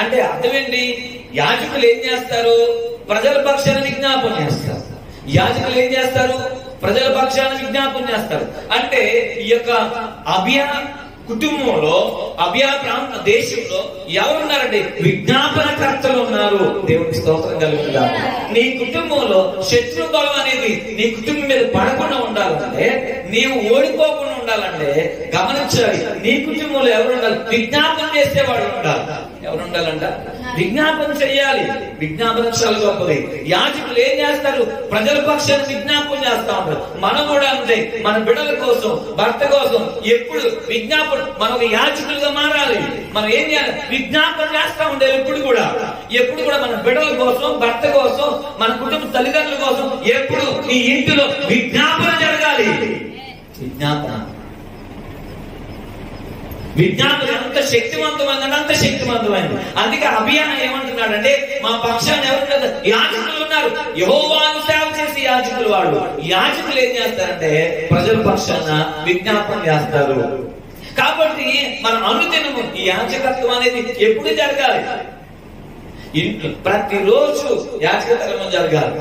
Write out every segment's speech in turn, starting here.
అంటే అర్థం ఏంటి? యాజకులు ఏం చేస్తారు? ప్రజల పక్షాన విజ్ఞాపన చేస్తారు. యాజకులు ఏం చేస్తారు? ప్రజల పక్షాన విజ్ఞాపన చేస్తారు. అంటే ఈ యొక్క అభియా కుటుంబంలో, అభియా ప్రాంత దేశంలో ఎవరున్నారంటే విజ్ఞాపనకర్తలు ఉన్నారు. దేవుడికి స్తోత్రం కలుగుతుందా? నీ కుటుంబంలో శత్రు బలం అనేది నీ కుటుంబం మీద పడకుండా ఉండాలంటే, నీవు ఓడిపోకుండా ఉండాలంటే గమనించాలి. నీ కుటుంబంలో ఎవరు ఉండాలి? విజ్ఞాపన చేసేవాడు ఉండాలి. ఎవరు ఉండాలంట? విజ్ఞాపన చేయాలి. విజ్ఞాపన చాలా గొప్పది. యాజకులు ఏం చేస్తారు? ప్రజల పక్షాన్ని విజ్ఞాపన చేస్తా ఉంటారు. మనం కూడా అంతే. మన బిడ్డల కోసం, భర్త కోసం ఎప్పుడు విజ్ఞాపన, మనం యాజకులుగా మారాలి. మనం ఏం చేయాలి? విజ్ఞాపన చేస్తా ఉండాలి. ఎప్పుడు కూడా మన బిడ్డల కోసం, భర్త కోసం, మన కుటుంబ తల్లిదండ్రుల కోసం ఎప్పుడు ఈ ఇంటిలో విజ్ఞాపన జరగాలి. విజ్ఞాపన ఎంత శక్తివంతమైందంటే అంత శక్తివంతమైంది. అందుకే అభియానం ఏమంటున్నాడంటే, మా పక్షాన్ని ఎవరు? యాజకులు ఉన్నారు. యెహోవాను సేవ చేసి యాజకులు వాళ్ళు. యాజకులు ఏం చేస్తారంటే ప్రజల పక్షాన విజ్ఞాపన చేస్తారు. కాబట్టి మన అనుదినము ఈ యాజకత్వం అనేది ఎప్పుడు జరగాలి? ప్రతిరోజు యాజకత్వం జరగాలి.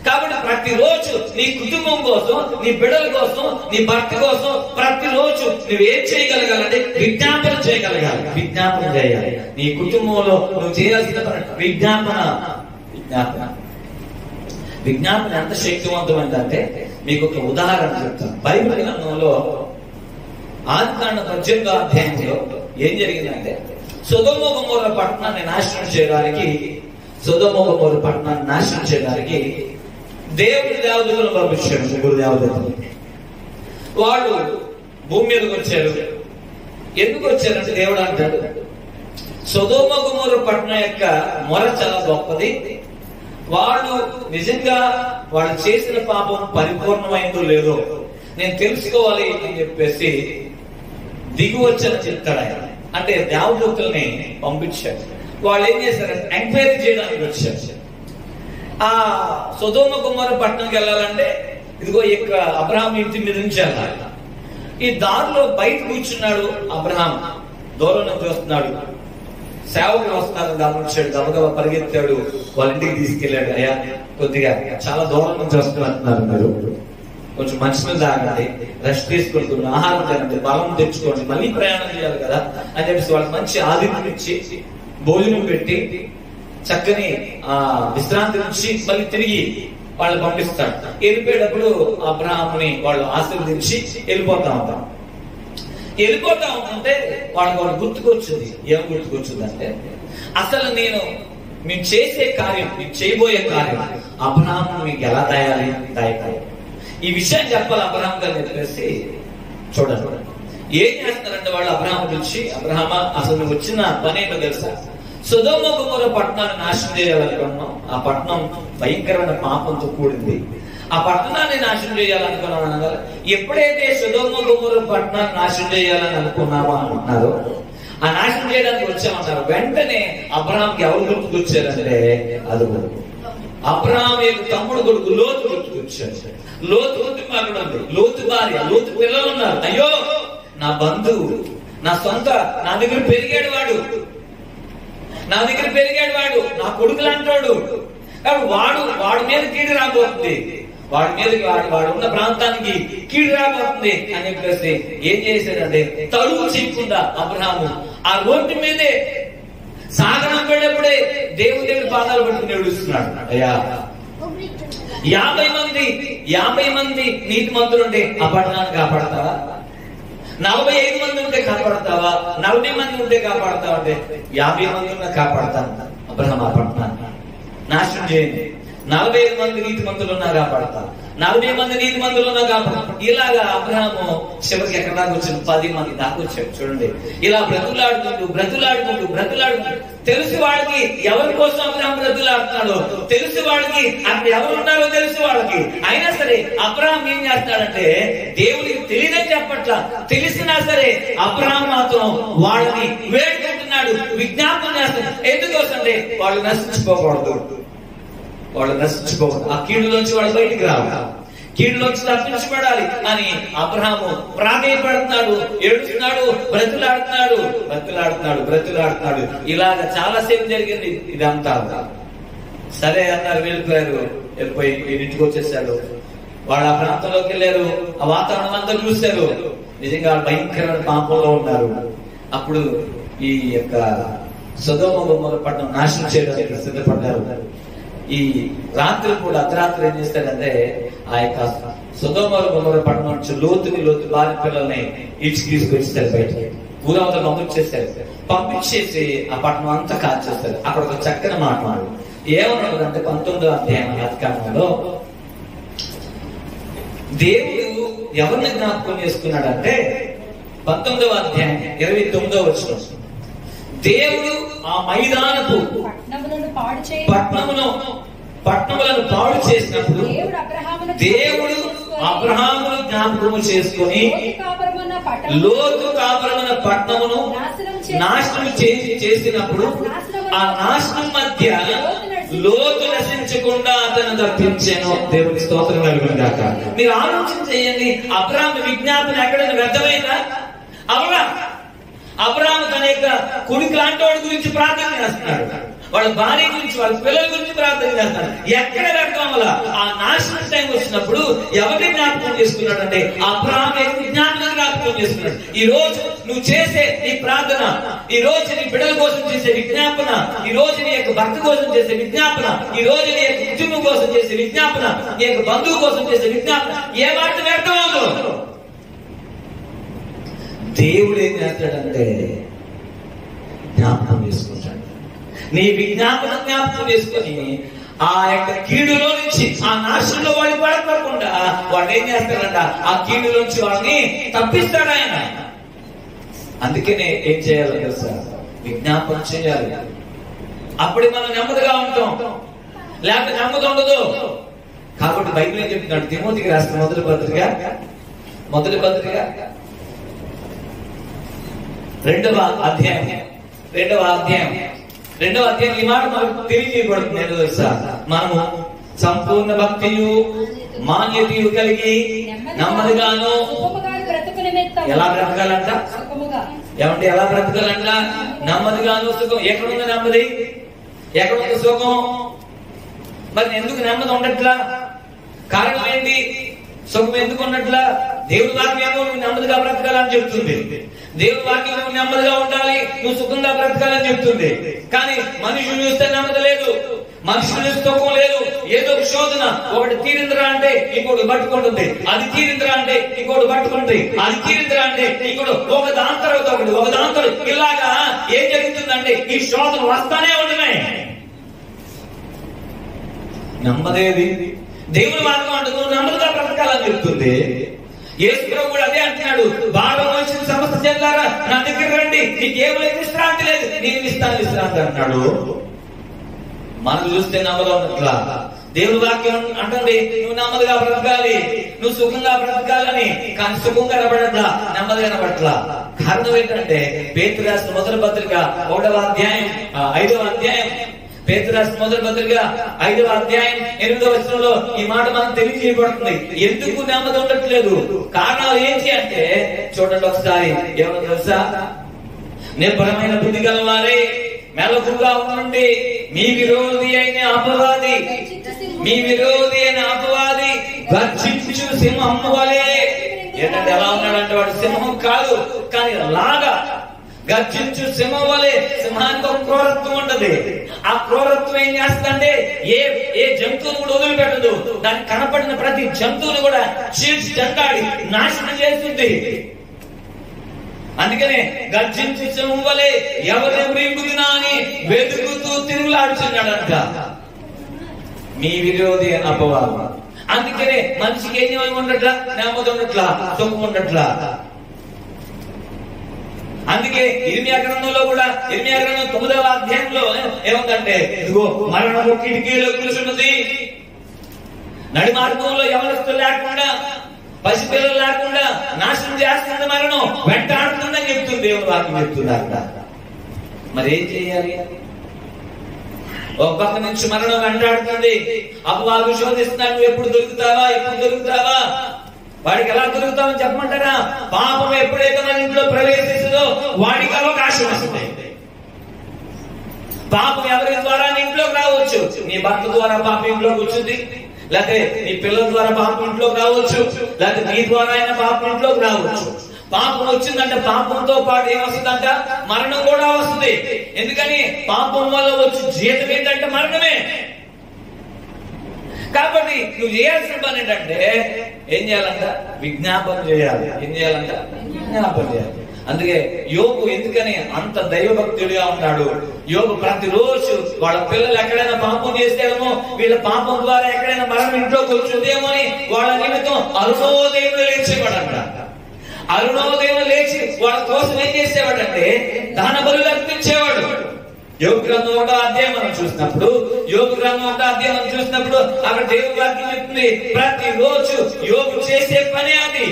కాబట్టి ప్రతిరోజు నీ కుటుంబం కోసం, నీ బిడ్డల కోసం, నీ భర్త కోసం ప్రతిరోజు నువ్వేం చేయగలగాలంటే విజ్ఞాపన చేయగలగాలి. విజ్ఞాపన చేయాలి. నీ కుటుంబంలో నువ్వు చేయాల్సిన విజ్ఞాపన. విజ్ఞాపన ఎంత శక్తివంతమైందంటే మీకు ఒక ఉదాహరణ చెప్తాను. బైబిల్ గ్రంథంలో ఆదికాండ 18వ అధ్యాయంలో ఏం జరిగిందంటే, సొదొమ గొమొర్రా పట్టణాన్ని నాశనం చేయడానికి దేవుడి దేవదూతలను పంపించాడు. ముగ్గురు దేవదూతలు. వాళ్ళు భూమి మీదకి వచ్చారు. ఎందుకు వచ్చారంటే దేవుడు అంటాడు, సొదొమ గొమొర్రా పట్టణం యొక్క మొర చాలా గొప్పది. వాళ్ళు నిజంగా వాళ్ళు చేసిన పాపం పరిపూర్ణమైందో లేదో నేను తెలుసుకోవాలి అని చెప్పేసి దిగు వచ్చని చెప్తాడు ఆయన. అంటే దేవదూతల్ని పంపించారు. వాళ్ళు ఏం చేశారంటే ఎంక్వైరీ చేయడానికి వచ్చారు. ఆ సొదొమ గొమొర్రా పట్టణంకి వెళ్ళాలంటే ఇదిగో ఇక్కడ అబ్రహాం ఇంటి మీద నుంచి వెళ్ళాలి. ఈ దారిలో బయట కూర్చున్నాడు అబ్రహాం. దూరం నుంచి వస్తున్నాడు. సేవకులు వస్తున్నారు గమనించాడు. గబగబా పరిగెత్తాడు. వాళ్ళ ఇంటికి తీసుకెళ్లాడు. అయ్యా కొద్దిగా చాలా దూరం నుంచి వస్తున్నారు, మీరు కొంచెం మంచినీళ్ళు తాగండి, రెస్ట్ తీసుకుంటుంది, ఆహారం తినండి, బలం తెచ్చుకోండి, మళ్ళీ ప్రయాణం చేయాలి కదా అని చెప్పేసి వాళ్ళకి మంచి ఆతిథ్యం ఇచ్చి భోజనం పెట్టి చక్కని విశ్రాంతి నుంచి మళ్ళీ తిరిగి వాళ్ళు పంపిస్తాడు. వెళ్ళిపోయేటప్పుడు అబ్రహాముని వాళ్ళు ఆశీర్వదించి వెళ్ళిపోతా ఉంటుంటే వాళ్ళు గుర్తుకొచ్చింది. ఏం గుర్తుకొచ్చింది అంటే, అసలు మేము చేసే కార్యం, మేము చేయబోయే కార్యం అబ్రహాము మీకు ఎలా దయాలి ఈ విషయం చెప్పాలి అబ్రహాం గారు చెప్పేసి. చూడండి ఏం చేస్తున్నారంటే వాళ్ళు అబ్రహాం గురించి, అబ్రహామా అసలు నువ్వు వచ్చిన పని ఏంటో తెలుసా? సొదొమ గొమొర్రా పట్టణాన్ని నాశనం చేయాలనుకున్నాం. ఆ పట్టణం భయంకరమైన పాపంతో కూడింది. ఆ పట్టణాన్ని నాశనం చేయాలనుకున్నాం అనగా, ఎప్పుడైతే సొదొమ గొమొర్రా పట్టణాన్ని నాశనం చేయాలని అనుకున్నామో అనుకున్నారో, ఆ నాశనం చేయడానికి వచ్చామన్నారు. వెంటనే అబ్రహాంకి ఎవరు గుర్తుకొచ్చారంటే, అది అబ్రహాం యొక్క తమ్ముడు కొడుకు లోతు గుర్తుకొచ్చారు. లోతు కుటుంబాలు ఉంది, లోతు భార్య, లోతు పిల్లలు ఉన్నారు. అయ్యో నా బంధువు, నా సొంత, నా దగ్గర పెరిగాడు వాడు, నా కొడుకు లాంటోడు. వాడి మీద కీడు రాబోతుంది, వాడు ఉన్న ప్రాంతానికి కీడు రాబోతుంది అని చెప్పేసి ఏం చేశాడంటే, తడువు చేయకుండా అబ్రహాము ఆ రోడ్డు మీదే సాగరం పడేప్పుడే దేవుడి పాదాలు పట్టుకుని ఏడుస్తున్నాడు. అయ్యా 50 మంది నీతి మంత్రులుంటే ఆ పట్టణాన్ని కాపాడతావా? 45 మంది ఉంటే కాపాడతావా? 40 మంది ఉంటే కాపాడతావా? అంటే 50 మంది ఉన్నా కాపాడతాను. అబ్రహాం ఆ పట్టణాన్ని నాశనం చేయండి. 45 మంది నీతి మంత్రులు ఉన్నా కాపాడతా, 40 మంది నీతి మంత్రులు ఉన్నా కాపాడతా. ఇలాగా అబ్రహాము చివరికి ఎక్కడ దాకా వచ్చింది? 10 మంది దాకా వచ్చాడు. చూడండి, ఇలా బ్రతులాడుకుంటూ తెలుసు వాడికి ఎవరి కోసం అబ్రహాం బ్రతులాడుతున్నాడో, తెలుసు వాడికి అక్కడ ఎవరు ఉన్నారో తెలుసు వాళ్ళకి. అయినా సరే అబ్రహాం ఏం చేస్తాడంటే, దేవుడికి తెలియదని చెప్పట్లా, తెలిసినా సరే అబ్రహాం మాత్రం వాళ్ళని వేడుకుంటున్నాడు, విజ్ఞాపన చేస్తాడు. ఎందుకోసంటే వాళ్ళు నశించుకోకూడదు. ఆ కీడులోంచి వాళ్ళు బయటికి రావాలి. కీడులోంచి తప్పించబడాలి అని అబ్రహాము ప్రాధేయపడుతున్నాడు, ఏడుస్తున్నాడు, బ్రతులాడుతున్నాడు. ఇలాగ చాలాసేపు జరిగింది ఇదంతా. సరే అన్నారు, వెళ్ళిపోయి ఇంటికి వచ్చేసాడు. వాళ్ళు ఆ ప్రాంతంలోకి వెళ్ళారు, ఆ వాతావరణం అంతా చూశారు. నిజంగా భయంకరమైన పాపంలో ఉన్నారు. అప్పుడు ఈ యొక్క సొదొమ గొమొర్రా పట్టణం నాశనం చేయడానికి సిద్ధపడ్డారు. ఈ రాత్రి కూడా అర్ధరాత్రి ఏం చేస్తాడంటే ఆ యొక్క సొదొమ గొమొర్రా పట్టణం నుంచి లోతు భార్య పిల్లల్ని ఇచ్చి తీసుకొచ్చేస్తారు, బయటకి ఊరవతల పంపించేసి ఆ పట్టణం అంతా కాల్చేస్తారు. అక్కడ ఒక చక్కని మాట ఏమన్నాడంటే 19వ అధ్యాయం ఆదికాండంలో దేవుడు ఎవరిని జ్ఞాపకం చేసుకున్నాడంటే 19వ అధ్యాయం 29వ వచనం, దేవుడు ఆ మైదానపు పట్టణములను పాడు చేసినప్పుడు దేవుడు అబ్రహామును జ్ఞాపకము చేసుకుని లోతు కాపురమైన పట్టణమును నాశనం చేసినప్పుడు ఆ నాశనం మధ్య లోతు నశించకుండా అతను తప్పించాను. దేవుని స్తోత్రం కలుగును గాక. మీరు ఆలోచన చేయండి, అబ్రహాము విజ్ఞాపన ఎక్కడైనా వ్యర్థమైందా? అవునా? అబ్రహాము తన యొక్క కొడుకు లాంటి వాడి గురించి ప్రార్థన చేస్తున్నాడు, వాళ్ళ భార్య గురించి, వాళ్ళ పిల్లల గురించి ప్రార్థన చేస్తున్నాడు. ఎక్కడ వ్యర్థం వల్ల ఆ నాశనం టైం వచ్చినప్పుడు ఎవరిని జ్ఞాపకం చేసుకున్నాడు అంటే అబ్రహాము విజ్ఞాపన జ్ఞాపకం చేసుకున్నాడు. ఈ రోజు నువ్వు చేసే ఈ ప్రార్థన, ఈ రోజు నీ బిడ్డల కోసం చేసే విజ్ఞాపన, ఈ రోజు నీ యొక్క భర్త కోసం చేసే విజ్ఞాపన, ఈ రోజు నీ యొక్క కుటుంబం కోసం చేసే విజ్ఞాపన, నీ యొక్క బంధువు కోసం చేసే విజ్ఞాపన ఏ మాట వ్యర్థం అవ్వదు. దేవుడు ఏం చేస్తాడంటే జ్ఞాపకం చేసుకుంటాడు. నీ విజ్ఞాపన జ్ఞాపకం చేసుకుని ఆ యొక్క కీడులో నుంచి, ఆ నాశనంలో వాడి పడకుండా వాడు ఏం చేస్తాడంట ఆ కీడులో నుంచి వాళ్ళని తప్పిస్తాడు ఆయన. అందుకనే ఏం చేయాలో తెలుసా? విజ్ఞాపన చేయాలి. అప్పుడు మనం నెమ్మదిగా ఉంటాం, లేకపోతే నెమ్మది ఉండదు. కాబట్టి బైబిల్ ఏం చెప్తున్నాడు? తిమోతికి రాసిన మొదటి పత్రిక 2వ అధ్యాయం ఈ మాట మనకు తెలియజేయబడుతుంది. ఏదో తెలుసా? మనము సంపూర్ణ భక్తియు మాన్యతయు కలిగి నెమ్మదిగాను ఎలా బ్రతకాలంట? ఏమంటే ఎలా బ్రతకాలంట? నెమ్మదిగాను సుఖం. ఎక్కడుంది నెమ్మది? ఎక్కడుంది సుఖం? మరి ఎందుకు నెమ్మది ఉండట్లా? కారణం ఏంటి? సుఖం ఎందుకు ఉన్నట్లా? దేవుడి వాక్యం నువ్వు నెమ్మదిగా బ్రతకాలని చెప్తుంది. దేవుడి వాక్యం నువ్వు నెమ్మదిగా ఉండాలి, నువ్వు సుఖంగా బ్రతకాలని చెప్తుంది. కానీ మనుషులు చూస్తే నెమ్మది లేదు, మనుషులు సుఖం లేదు. ఏదో ఒక శోధన, ఒకటి తీరింద్రా అంటే ఇంకోటి పట్టుకుంటుంది, అది తీరింద్రా అంటే ఇంకోటి పట్టుకుంటుంది, అది తీరింద్రా అంటే ఇంకోటి, ఒక దాని తర్వాత ఒకటి, ఒక దాని తర్వాత ఇలాగా ఏం జరుగుతుందంటే ఈ శోధన వస్తానే ఉంటున్నాయి. నెమ్మదేది? దేవుని మార్గం అంటే నువ్వు నెమ్మదిగా బ్రతకాలని చెప్తుంది. యేసు ప్రభు కూడా అదే అంటున్నాడు, బాగా మనుషులు సమస్త చెందారా నా దగ్గర రండి, నీకేం లేదు, విశ్రాంతి లేదు, నేను ఇస్తాను విశ్రాంతి అంటున్నాడు. మనం చూస్తే నెమ్మది ఉన్నట్లా? దేవుని వాక్యం అంటుంది నువ్వు నెమ్మదిగా బ్రతకాలి, నువ్వు సుఖంగా బ్రతకాలని. కానీ సుఖంగా కనబడట్లా, నెమ్మదిగా కనబడట్లా. కారణం ఏంటంటే పేతురు రాసిన మొదటి పత్రిక 5వ అధ్యాయం పేతురు రాసిన మొదటి పత్రిక 5వ అధ్యాయం 8వ వచనంలో ఈ మాట మనకు తెలియజేయబడుతుంది. ఎందుకు నెమ్మది ఉండట్లేదు? కారణాలు ఏంటి అంటే చూడండి ఒకసారి. ఏమో తెలుసా? నిబ్బరమైన బుద్ధి గల వారే మెలకుగా ఉండండి, మీ విరోధి అయిన అపవాది గర్జించు సింహం వలె. ఏంటంటే ఎలా ఉన్నాడంటే వాడు సింహం కాదు, కానీ లాగా గర్జించు సింహం వలె. సింహానికి ఒక క్రూరత్వం ఉంటది. ఆ క్రూరత్వం ఏం చేస్తుందంటే ఏ జంతువును కూడా వదిలిపెట్టదు. దానికి కనపడిన ప్రతి జంతువును కూడా చీల్చి చెండాడి నాశనం చేస్తుంది. అందుకనే గర్జించు సింహం వలె ఎవరిని మృంగుదునా అని వెతుకుతూ తిరుగులాడుచున్నాడంట మీ విరోధి అని అపవాది. అందుకనే మనిషికి ఏం ఉండట్లా, నెమ్మది ఉండట్లా, సుఖం ఉండట్లా. అందుకే ఇర్మియా గ్రంథంలో కూడా, ఇర్మియా గ్రంథం 9వ అధ్యాయంలో ఏముందంటే ఇదిగో మరణము కిటికీలో కూర్చున్నది, నడి మార్గంలో యవనస్తులు లేకుండా, పసిపిల్లలు లేకుండా నాశనం చేస్తుంది, మరణం వెంటాడుతుందని చెప్తుంది దేవుని వాక్యం చెప్తున్నారు. మరి ఏం చేయాలి? ఒక పక్క నుంచి మరణం వెంటాడుతుంది, అపవాదు శోధిస్తున్నాడు, నువ్వు ఎప్పుడు దొరుకుతావా. వాడికి ఎలా దొరుకుతామని చెప్పమంటారా? పాపం ఎప్పుడైతే మన ఇంట్లో ప్రవేశిస్తుందో వాడికి అవకాశం వస్తుంది. పాపం ఎవరి ద్వారా ఇంట్లోకి రావచ్చు. నీ భర్త ద్వారా పాపం ఇంట్లోకి వచ్చింది, లేకపోతే నీ పిల్లల ద్వారా పాపం ఇంట్లోకి రావచ్చు, లేకపోతే నీ ద్వారా అయినా పాపం ఇంట్లోకి రావచ్చు. పాపం వచ్చిందంటే పాపంతో పాటు ఏమొస్తుందంట? మరణం కూడా వస్తుంది. ఎందుకని? పాపం వల్ల వచ్చి జీతం ఏంటంటే మరణమే. కాబట్టి నువ్వు చేయాల్సిన పని ఏంటంటే ఏం చేయాలంట? విజ్ఞాపన చేయాలి. ఏం చేయాలంట? విజ్ఞాపన చేయాలి. అందుకే యోగు ఎందుకని అంత దైవభక్తుడిగా ఉన్నాడు? యోగు ప్రతిరోజు వాళ్ళ పిల్లలు ఎక్కడైనా పాపం చేస్తేమో, వీళ్ళ పాపం ద్వారా ఎక్కడైనా మరణం ఇంట్లోకి వచ్చుందేమో అని వాళ్ళ నిమిత్తం అరుణోదయం లేచేవాడంట. అరుణోదయం లేచి వాళ్ళ కోసం ఏం చేసేవాడంటే దాన బలులు అర్పించేవాడు. యోగ గ్రంథం 1వ అధ్యాయం మనం చూసినప్పుడు అక్కడ దేవుని వాక్యం చెప్తుంది, ప్రతిరోజు యోగు చేసే పని అది.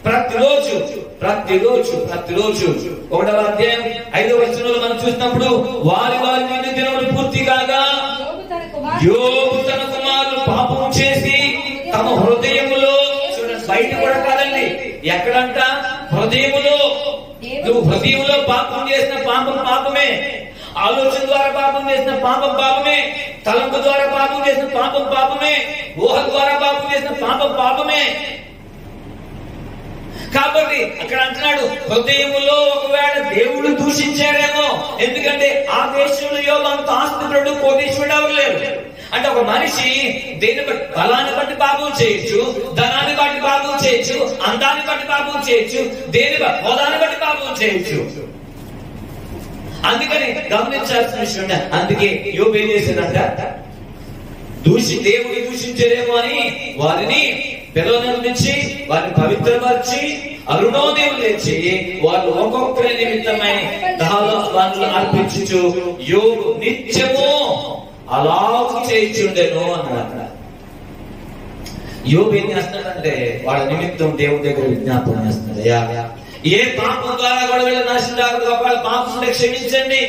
ప్రతిరోజు 1వ అధ్యాయం 5వ వచనంలో మనం చూసినప్పుడు వారి మీద దినములు పూర్తి కాగా యోగు తన కుమారులు పాపం చేసి తమ హృదయములో, చూడండి బయట కూడా కాదండి, ఎక్కడంట? హృదయములో. నువ్వు హృదయంలో పాపం చేసిన పాపమే, ఆలోచన ద్వారా పాపం చేసిన పాపమే, తలంపు ద్వారా పాపం చేసిన పాపమే, ఊహ ద్వారా పాపం చేసిన పాపమే. కాబట్టి అక్కడ అంటున్నాడు, హృదయములో ఒకవేళ దేవుడు దూషించారేమో. ఎందుకంటే ఆ దేశంలో యోగు అంత ఆస్తిపరుడు, కోటీశ్వరుడు ఎవరు లేరు. అంటే ఒక మనిషి దేని బట్టి, బలాన్ని బట్టి పాపం చేయొచ్చు, ధనాన్ని బట్టి పాపం చేయొచ్చు, అందాన్ని బట్టి పాపం చేయొచ్చు, హోదాన్ని బట్టి పాపం చేయొచ్చు. అందుకని గమనించాల్సిన విషయం. అందుకే యోబు ఏం చేశాడంట? దేవుడు దూషించలేమో అని వారిని పిల్లనించి వారిని పవిత్రపరిచి అరుణోదయం లేచి వాళ్ళు ఒక్కొక్కరి నిమిత్తమై దహనబలులు అర్పించుచు యోబు నిత్యము అలా చేయించుండెను అన్నాడు. యోబు ఏం చేస్తున్నాడంటే వాళ్ళ నిమిత్తం దేవుడి దగ్గర విజ్ఞాపన చేస్తున్నాడు. ఏ పాపం ద్వారా కూడా వీళ్ళ నాశనం రాకూడదు. వాళ్ళ పాపం క్షమించండి,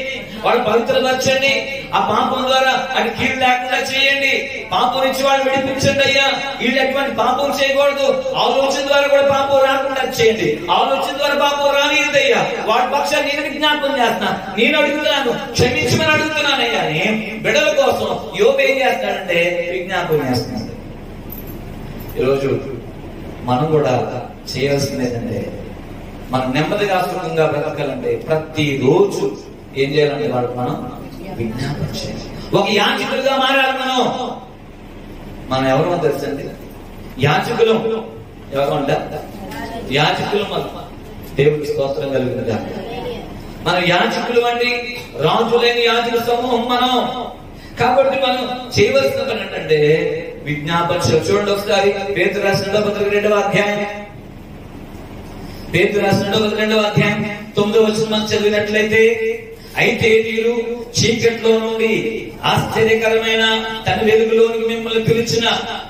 వాళ్ళు పవిత్రపరచండి, ఆ పాపం ద్వారా అది కీడు లేకుండా చేయండి, పాపం నుంచి వాళ్ళు విడిపించండి అయ్యా. వీళ్ళు ఎటువంటి పాపం చేయకూడదు, ఆలోచన ద్వారా కూడా పాపం రాకుండా చేయండి, ఆలోచన ద్వారా పాపం రానిదయ్యా. వాడి పక్షాన్ని నేను విజ్ఞాపన చేస్తున్నా, నేను అడుగుతున్నాను, క్షమించమని అడుగుతున్నానయ్యా అని బిడ్డల కోసం యోబు ఏం చేస్తాడంటే విజ్ఞాపన చేస్తున్నాడు. ఈరోజు మనం కూడా చేయాల్సింది ఏంటంటే, మనం నెమ్మదిగా సుఖంగా బ్రతకాలంటే ప్రతిరోజు ఏం చేయాలంటే వాడు మనం విజ్ఞాపన చేయాలి. ఒక యాజకులుగా మారాలి. మనం ఎవరో తెలుసండి? యాజకులు ఎవరు? యాజకులు మనం దేవుడికి స్తోత్రం కలుగుతుందా? మనం యాజకులు అండి, రాజులైన యాజక సమూహం మనం. కాబట్టి మనం చేయవలసిన పని ఏంటంటే విజ్ఞాపన. చూడండి ఒకసారి పేతురు రాసిన 2వ అధ్యాయం, 9వ వచనం మనం చదివినట్లయితే, అయితే మీరు చీకట్లో నుండి ఆశ్చర్యకరమైన తన వెలుగులోనికి మిమ్మల్ని పిలిచిన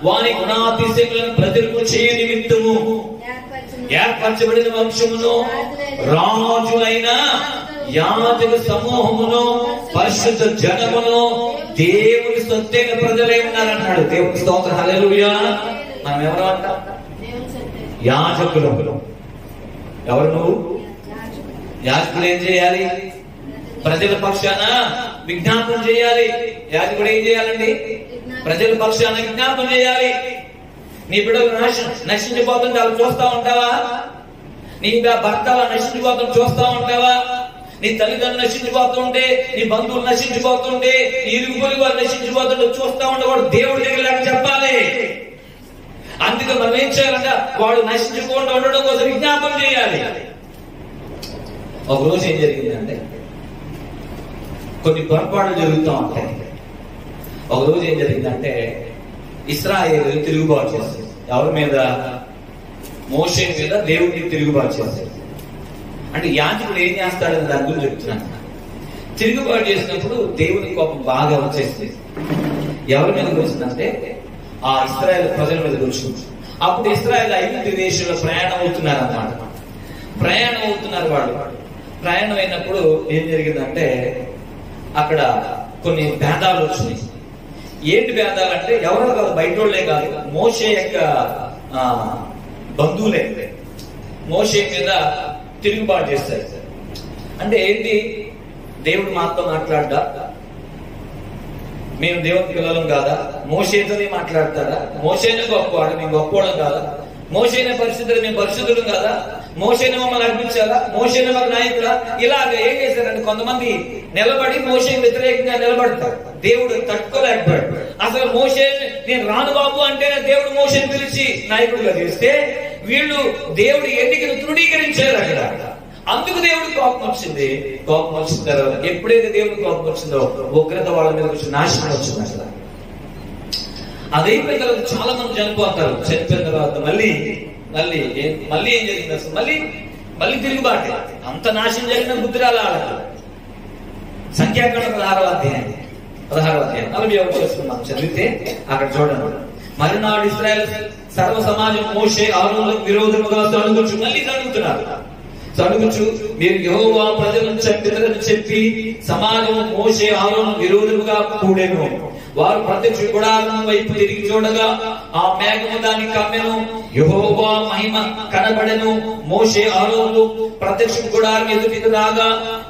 వారి గుణాతిశయములను ప్రజలకు చేయ నిమిత్తము ఏర్పరచబడిన వంశమును, రాజులైన యాజక సమూహమును, పరిశుద్ధ జనమును, దేవుని సొత్తైన ప్రజలై ఉన్నారన్నాడు. దేవుని స్తోత్రం, హల్లెలూయా. మనం ఎవరు అంటాం? యాజకులు. ఎవరు నువ్వు? యాజకుడు ఏం చేయాలి? ప్రజల పక్షాన విజ్ఞాపన చేయాలి. యాజకుడు ఏం చేయాలండి? ప్రజల పక్షాన విజ్ఞాపన చేయాలి. నీ బిడ్డలు నశించిపోతుంటే అలా చూస్తా ఉంటావా? నీ భర్త నశించిపోతుంటే చూస్తా ఉంటావా? నీ తల్లిదండ్రులు నశించిపోతుంటే, నీ బంధువులు నశించిపోతుంటే, నీ ఇరుగు పొరుగు వారు నశించిపోతుంటే చూస్తా ఉండేవాడు దేవుడి దగ్గర చెప్పాలి. అందుకే మనం ఏం చేయాలంటే వాడు నశించకుండా ఉండడం కోసం విజ్ఞాపన చేయాలి. ఒక రోజు ఏం జరిగిందంటే, కొన్ని పొరపాట్లు జరుగుతూ ఉంటాయి. ఒక రోజు ఏం జరిగిందంటే, ఇశ్రాయేలు తిరుగుబాటు చేస్తారు. ఎవరి మీద? మోషే మీద దేవుడిని తిరుగుబాటు చేస్తారు. అంటే యాజకుడు ఏం చేస్తాడని దాని గురించి చెప్తున్నాను. తిరుగుబాటు చేసినప్పుడు దేవుని కోపం బాగా వచ్చేస్తుంది. ఎవరి మీద వచ్చిందంటే ఆ ఇశ్రాయేల్ ప్రజల మీద వచ్చింది. అప్పుడు ఇశ్రాయేల్ ఐగుప్తు దేశంలో ప్రయాణం అవుతున్నారు అన్నమాట. ప్రయాణం అవుతున్నారు వాళ్ళు. ప్రయాణం అయినప్పుడు ఏం జరిగిందంటే, అక్కడ కొన్ని భేదాలు వచ్చినాయి. ఏంటి భేదాలు అంటే ఎవరో కాదు, బయట వాళ్ళే కాదు, మోషే యొక్క బంధువులే మోషే మీద తిరుగుబాటు చేస్తారు. అంటే ఏంటి, దేవుడు మాతో మాట్లాడ్డా, మేము దేవుని పిల్లలం కాదా, మోషేతోనే మాట్లాడతారా, మోషేనే గొప్పవాడు మేము గొప్పవాళ్ళం కాదా, మోషేనే పరిశుద్ధుడు మేము పరిశుద్ధుడు కాదా, మోషేనే మమ్మల్ని అర్పించాలా, మోషేనే మాకు నాయకుడా. ఇలాగ ఏం చేశారంటే కొంతమంది నిలబడి మోషే వ్యతిరేకంగా నిలబడతారు. దేవుడు తట్టుకోలేకపోయాడు. అసలు మోషే నేను రాను బాబు అంటే దేవుడు మోషేని పిలిచి నాయకుడిగా చేస్తే వీళ్ళు దేవుడు ఎన్నికను తృణీకరించారు అక్కడ. అందుకు దేవుడికి కోపం వచ్చింది. కోపం వచ్చిన తర్వాత ఎప్పుడైతే దేవుడికి కోపం వచ్చిందో ఉగ్రత వాళ్ళ మీద వచ్చి నాశనం వచ్చింది. అసలు అదైపోయిన తర్వాత చాలా మంది చనిపోతారు. చనిపోయిన తర్వాత మళ్ళీ ఏం జరిగింది అసలు, మళ్ళీ తిరుగుబాటే. అంత నాశనం జరిగిన బుద్ధి రాలా. సంఖ్యాకాండం 16వ అధ్యాయం 41 వస్తున్నాం చదివితే అక్కడ చూడండి. మరునాడు ఇశ్రాయేలు సర్వ సమాజం మోషే ఆరోనులకు విరోధముగా సణుగుచు, మళ్ళీ సణుగుచు మీరు యెహోవా ప్రజలను చంపినని చెప్పి సమాజం మోషే ఆరోను విరోధముగా కూడెను. వారు ప్రత్యక్ష గుడారం వైపు తిరిగి చూడగా ఆ మేఘము దాన్ని కమ్మెను, యెహోవా మహిమ కనబడెను. మోషే ఆరోనులు ప్రత్యక్ష గుడారం ఎదుటికి రాగా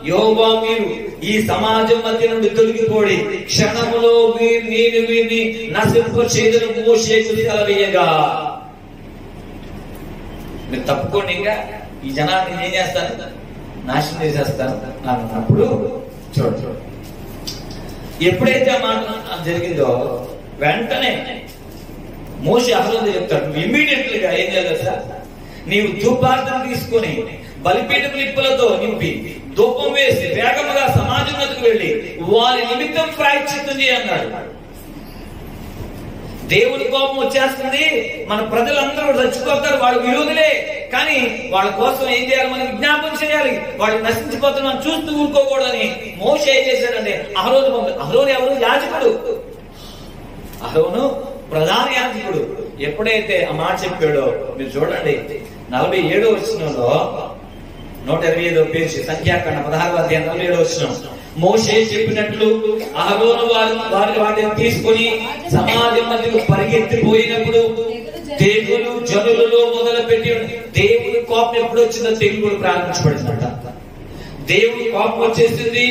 యెహోవా మీరు ఈ సమాజం మధ్య నుండి తొలగిపోడి క్షణములో వీరిని నశింపు చేయడం మోషేకు సెలవేయగా, మీరు తప్పుకోండి, ఇంకా ఈ జనాన్ని ఏం చేస్తాను, నాశనం చేసేస్తాను అన్నప్పుడు చూడండి. ఎప్పుడైతే ఆ మాట జరిగిందో వెంటనే మోషే అహరోనుతో చెప్తాడు, ఇమ్మీడియట్లీగా ఏం చేయాలి సార్, నీవు ధూపార్ధన తీసుకొని బలిపీఠం నిప్పులతో నింపి ధూపం వేసి వేగముగా సమాజం వద్దకు వెళ్లి వారి నిమిత్తం ప్రాయశ్చిత్తం చేయన్నాడు. దేవుని కోపం వచ్చేస్తుంది, మన ప్రజలందరూ చచ్చిపోతారు, వాళ్ళు విరోధులే, కానీ వాళ్ళ కోసం ఏం చేయాలి, మనం విజ్ఞాపన చేయాలి, వాళ్ళు నశించిపోతున్నా చూస్తూ ఊరుకోకూడదని మోషే ఏం చేశాడంటే అహరోను ఎవరు, యాజకుడు. అహరోను ప్రధాన యాజకుడు. ఎప్పుడైతే ఆ మాట చెప్పాడో మీరు చూడండి 47వ వచనంలో 125వ పేజీ సంఖ్యాకాండం 16వ అధ్యాయం 47వ వచనం. మోషే చెప్పినట్లు అహరోను వాటిని తీసుకుని సమాజం మధ్యలో పరిగెత్తిపోయినప్పుడు తెగులు జనులలో మొదలుపెట్టి, దేవుడి కోపం ఎప్పుడు వచ్చిందో తెగులు ప్రారంభించబడిందంట. దేవుడి కోపం వచ్చేసింది,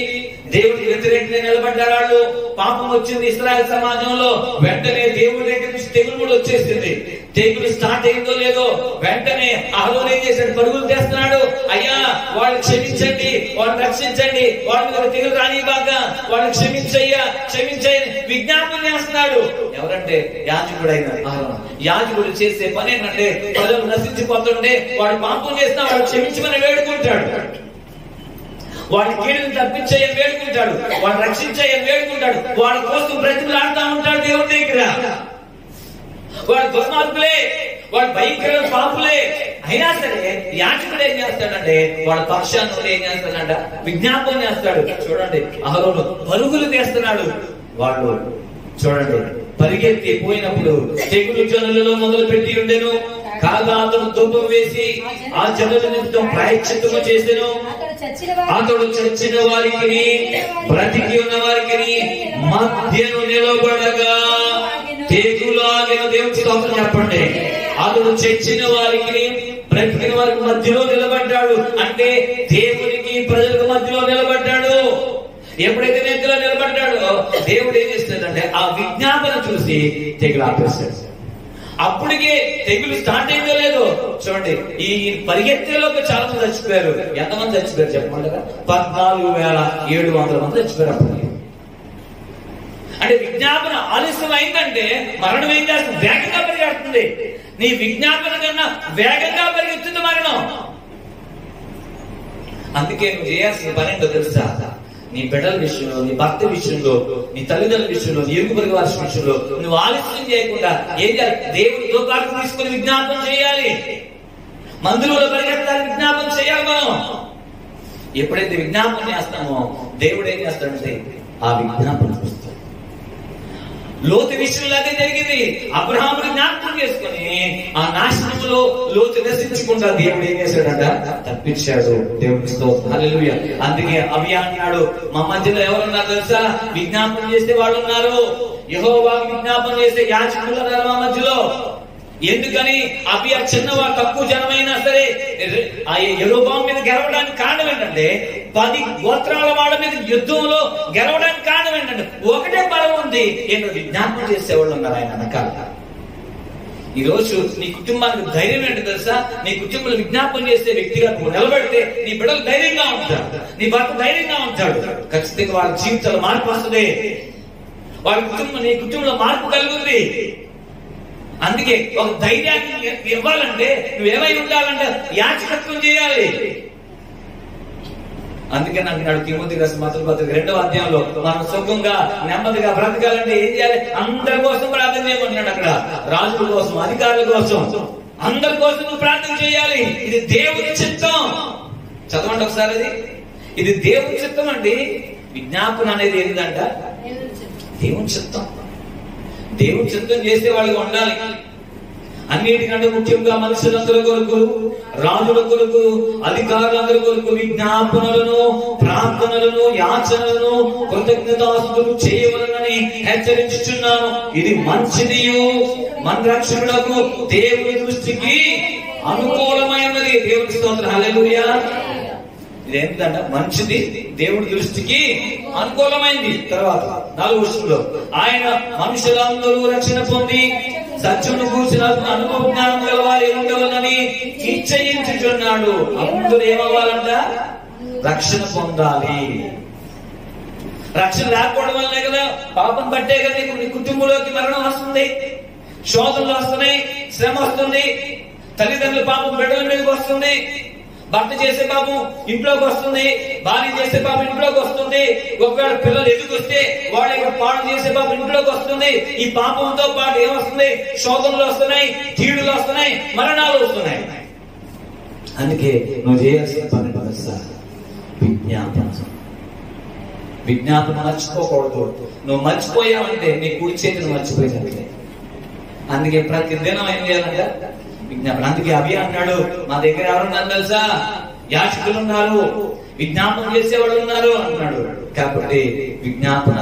దేవుడికి వ్యతిరేకంగా నిలబడ్డారు వాళ్ళు, పాపం వచ్చింది ఇశ్రాయేలు సమాజంలో. వెంటనే దేవుడి దగ్గర నుంచి తెగులు కూడా వచ్చేసింది. తెగులు స్టార్ట్ అయిందో లేదో వెంటనే అహరోను ఏం చేశాడు, పరుగులు చేస్తున్నాడు, అయ్యా వాళ్ళు క్షమించండి, వాళ్ళు రక్షించండి, వాళ్ళ మీద తెగులు రాని బాగా వాళ్ళు క్షమించయ్యా విజ్ఞాపన చేస్తున్నాడు. ఎవరంటే యాజకుడైన అహరోను. యాజకుడు చేసే పని ఏంటంటే ప్రజలు నశించిపోతుంటే వాడు పాపం చేసినా వాడు క్షమించమని వేడుకుంటాడు, వాడి కీడును తప్పించేయని వేడుకుంటాడు, వాడు రక్షించేయని వేడుకుంటాడు, వాడి కోసం బ్రతిమలాడుతూ ఉంటాడు దేవుడి దగ్గర. వాడు దుర్మార్గులే, వాడు భయంకర పాపులే, అయినా సరే యాజకుడు ఏం చేస్తాడంటే వాడు పక్షాన్ని ఏం చేస్తాడంట, విజ్ఞాపన చేస్తాడు. చూడండి అహరోను పరుగులు తీస్తున్నాడు. వాళ్ళు చూడండి పరిగెత్తి పోయినప్పుడు తెగులు జనులలో మొదలు పెట్టి ఉండెను. కాగా అతడు ధూపం వేసి ఆ జనుల నిమిత్తం ప్రాయశ్చిత్తము చేసెను. అతడు చచ్చిన వారికి బ్రతికి ఉన్న వారికి మధ్యను నిలబడగా తెగులు ఆగిన. దేవుడికి స్తోత్రం చెప్పండి. అతడు చచ్చిన వారికి బ్రతికిన వారికి మధ్యలో నిలబడ్డాడు. అంటే దేవునికి ప్రజలకు మధ్యలో నిలబడ్డాడు. ఎప్పుడైతే మధ్యలో నిలబడ్డాడో దేవుడు ఏం చేస్తాడంటే ఆ విజ్ఞాపన చూసి తెగులు ఆపేస్తాడు. అప్పటికే తెగులు స్టార్ట్ అయిందో లేదో చూడండి. ఈ పరిగెత్తేలోకి చాలా మంది చచ్చిపోయారు. ఎంతమంది చచ్చిపోయారు చెప్పమంటారా? 14,700 మంది చచ్చిపోయారు అప్పటికి. అంటే విజ్ఞాపన ఆలస్యం అయిందంటే మరణం ఏం చేస్తుంది, వేగంగా పరిగెడుతుంది. నీ విజ్ఞాపన కన్నా వేగంగా పరిగెత్తుంది మరణం. అందుకే నువ్వు చేయాల్సిన పని ఏంటో తెలుసా? నీ బిడ్డల విషయంలో, నీ భర్త విషయంలో, నీ తల్లిదండ్రుల విషయంలో, నీ ఇరుగు పొరుగు వారి విషయంలో నువ్వు ఆలస్యం చేయకుండా ఏం చేయాలి? దేవుడి దూపాలను తీసుకుని విజ్ఞాపన చేయాలి. మందులో పరిగెత్తాలి, విజ్ఞాపన చేయాలి. మనం ఎప్పుడైతే విజ్ఞాపన చేస్తామో దేవుడు ఏం చేస్తాడంటే ఆ విజ్ఞాపన చూస్తాడు. లోతు విషయంలో అదే జరిగింది. అబ్రహాముని జ్ఞాపకం చేసుకుని ఆ నాశనంలో లోతు నశించకుండా దేవుడు ఏం చేశాడంట? తప్పించాడు. దేవుడికి స్తోత్రం, హల్లెలూయా. అందుకే అవి అన్నాడు, మా మధ్యలో ఎవరున్నారు తెలుసా? విజ్ఞాపన చేసే వాళ్ళు ఉన్నారు. యెహోవాకి విజ్ఞాపన చేసే యాజకులు ఉన్నారు మా మధ్యలో. ఎందుకని? అవి ఆ చిన్నవాడు తక్కువ జనమైనా సరే ఆ యెరొబాము మీద గెలవడానికి కారణం ఏంటంటే 10 గోత్రాల వాళ్ళ మీద యుద్ధంలో గెలవడానికి కారణం ఏంటంటే ఒకటే బలం ఉంది. ఏంటో విజ్ఞాపన చేసేవాళ్ళు ఉన్నారు ఆయన వెనకాల. ఈ రోజు నీ కుటుంబానికి ధైర్యం ఏంటో తెలుసా? నీ కుటుంబంలో విజ్ఞాపన చేసే వ్యక్తిగా నువ్వు నిలబడితే నీ బిడ్డలు ధైర్యంగా ఉంటాడు, నీ భర్త ధైర్యంగా ఉంటాడు. ఖచ్చితంగా వాళ్ళ జీవితాలు మార్పు వస్తుంది. వాళ్ళ కుటుంబం, నీ కుటుంబంలో మార్పు కలుగుతుంది. అందుకే ఒక ధైర్యాన్ని ఇవ్వాలంటే నువ్వేమై ఉండాలంటే యాజకత్వం చేయాలి. అందుకే నాకు తిమోతి రాసిన మొదటి పత్రిక 2వ అధ్యాయంలో మనం సుఖంగా నెమ్మదిగా బ్రతకాలంటే ఏం చేయాలి? అందరి కోసం ప్రార్థన చేయమన్నాడు. అక్కడ రాజుల కోసం, అధికారుల కోసం, అందరి కోసం నువ్వు ప్రార్థన చేయాలి. ఇది దేవుని చిత్తం. చదవండి ఒకసారి అది. ఇది దేవుని చిత్తం అండి. విజ్ఞాపన అనేది ఏంటంట? దేవుని చిత్తం. దేవుని చిత్తం చేసే వాళ్ళకి ఉండాలి. అన్నిటికంటే ముఖ్యంగా మనుషులందరి కొరకు, రాజుల కొరకు, అధికారులందరి కొరకు విజ్ఞాపనలను, ప్రార్థనలను, యాచనలను, కృతజ్ఞతాస్తుతులు చేయవలనని హెచ్చరించుచున్నాను. ఇది మంచిదియు మన రక్షకులకు దేవుని దృష్టికి అనుకూలమైనది. దేవుని స్తోత్రం, హల్లెలూయా. ఇదేంటంట? మంచిది, దేవుడి దృష్టికి అనుకూలమైంది. తర్వాత 4వ వచనంలో ఆయన మనుషులందరూ రక్షణ పొంది సత్యమును కూర్చిన అనుభవ జ్ఞానం గలవారు ఉండవలని నిశ్చయించుచున్నాడు. అందరూ ఏమవ్వాలంట? రక్షణ పొందాలి. రక్షణ లేకపోవడం వల్లే కదా, పాపం పట్టే కదా నీ కుటుంబంలోకి మరణం వస్తుంది, శోధనలు వస్తున్నాయి, శ్రమ వస్తుంది, తల్లిదండ్రుల పాపం బిడ్డల మీదకి వస్తుంది, భర్త చేసే పాపం ఇంట్లోకి వస్తుంది, భార్య చేసే పాపం ఇంట్లోకి వస్తుంది, ఒకవేళ పిల్లలు ఎదుగుస్తే వాళ్ళ యొక్క పాడు చేసే పాపం ఇంట్లోకి వస్తుంది. ఈ పాపంతో పాటు ఏమొస్తుంది? శోధనలు వస్తున్నాయి, కీడులు వస్తున్నాయి, మరణాలు వస్తున్నాయి. అందుకే నువ్వు చేయాల్సిన పని విజ్ఞాపన. విజ్ఞాపన మర్చిపోకూడదు. నువ్వు మర్చిపోయావంటే నీ కుడి చేతిని మర్చిపోయినట్లే. అందుకే ప్రతి దినం ఏం చేయాలంటే విజ్ఞాపన. అందుకే అవి అన్నాడు, మా దగ్గర ఎవరున్నారు తెలుసా? యాజకులు ఉన్నారు, విజ్ఞాపన చేసేవాళ్ళు ఉన్నారు అన్నాడు. కాబట్టి విజ్ఞాపన